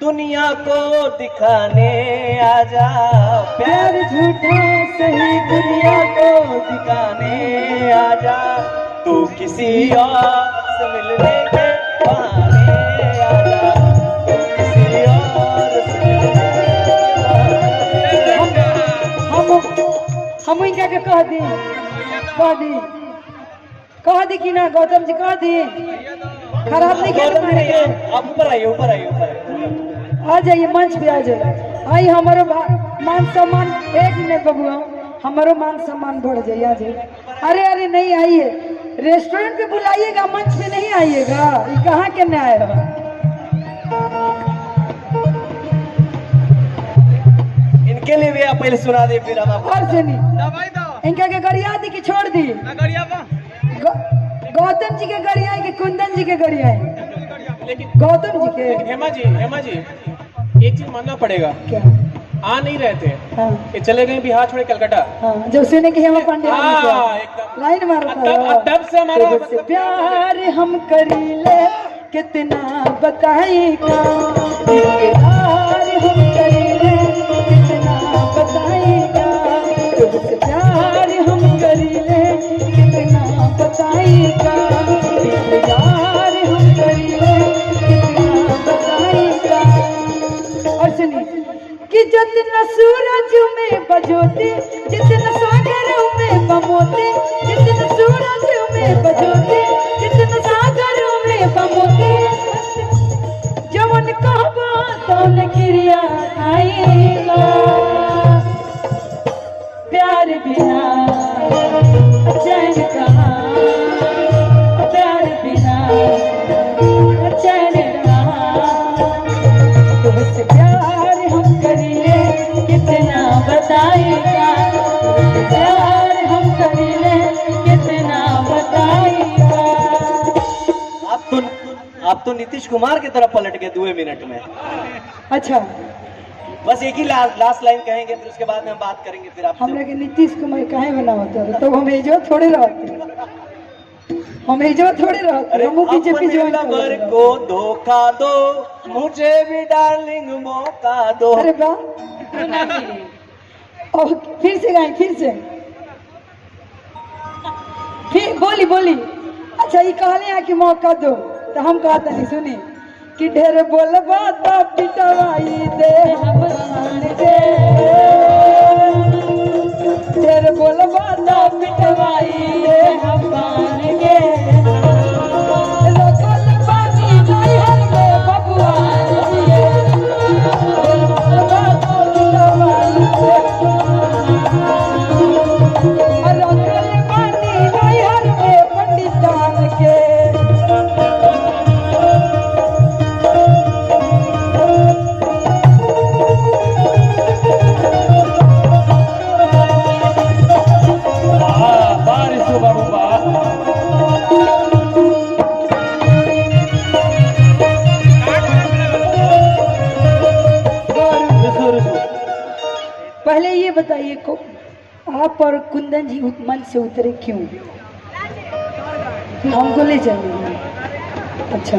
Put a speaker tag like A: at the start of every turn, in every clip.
A: दुनिया को दिखाने आजा, प्यार झूठा सही दुनिया को दिखाने आजा, तू किसी और से मिलने के बहाने आजा, तू किसी और से मिलने के बहाने।
B: हम इनका के कह दी कि ना गौतम जी कह दी खराब नहीं कर
A: आप ऊपर आइए, ऊपर आइए, ऊपर आइए।
B: आ जाइए मंच पे आ जाइए। आई हमारो मान सम्मान, एक मिनट बबुआ, हमारो मान सम्मान बढ़ जाइए। आ जाइए। अरे अरे नहीं आइए, रेस्टोरेंट पे बुलाइएगा, मंच पे नहीं आइएगा। ये कहाँ के न्याय है?
A: इनके लिए भी आप पहले सुना दे, फिर हम आपको
B: और सुनी। इनका के गरिया दी कि छोड़ दी? गौतम जी के गरिया कि कुंदन जी के गरिया? गौतम जी के।
A: हेमा जी एक चीज मानना पड़ेगा,
B: क्या?
A: आ नहीं रहते।
B: हाँ।
A: ये चले गए बिहार छोड़े कलकत्ता।
B: हाँ, जो सुने कि हेमा पांडे
A: एकदम
B: लाइन मारो
A: तब से हमारा
B: मतलब प्यार हम करीले कितना बताएगा, प्यार हम करीले कितना बताएगा, तुझसे प्यार हम करीले कितना बताएगा, प्यार हम करीले कितना बताएगा। और सुनिए कि जितना सूरज में बजोते, जितना सागरों में बमोते, जितना सूरज में बजोते, जितना सागरों में बमोते, जवन कहबा तौन क्रिया आएगा, प्यार बिना चैन कहाँ, प्यार बिना चैन कहाँ, तुझसे प्यार हम करीले कितना बताएगा, प्यार हम करीले कितना बताएगा।
A: आप तो नीतीश कुमार की तरफ पलट गए 2 मिनट में।
B: अच्छा,
A: बस एक ही लास्ट लाइन कहेंगे, फिर उसके बाद में हम बात करेंगे। फिर आप
B: हम लोग नीतीश कुमार कहे बना होता है तो हम एजो थोड़े रहते, हम एजो थोड़े रहते, हम बीजेपी ज्वाइन
A: लवर को धोखा दो, मुझे भी डार्लिंग मौका दो।
B: अरे वाह, फिर से गाएं, फिर बोली। अच्छा, ये कहले हैं कि मौका दो, तो हम कहते नहीं सुनी कि ढेर बोलबा तो पिटवाई दे हम मान दे, ढेर बोलबा तो पिटवाई दे हम मान दे, लोकल पानी नहर में बबुआ दिए, बोलबा तो पिटवाई दे, लोकल पानी नहर में पंडितान के। पहले ये बताइए को आप और कुंदन जी मंच से उतरे क्यों? हमको ले चलेंगे। अच्छा,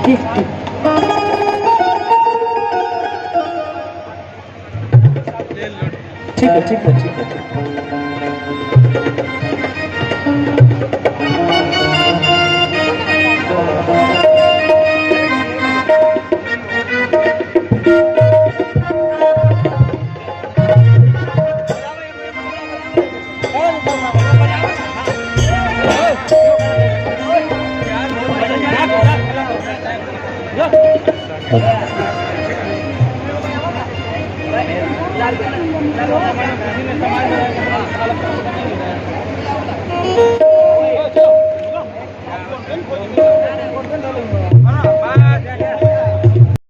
B: ठीक है।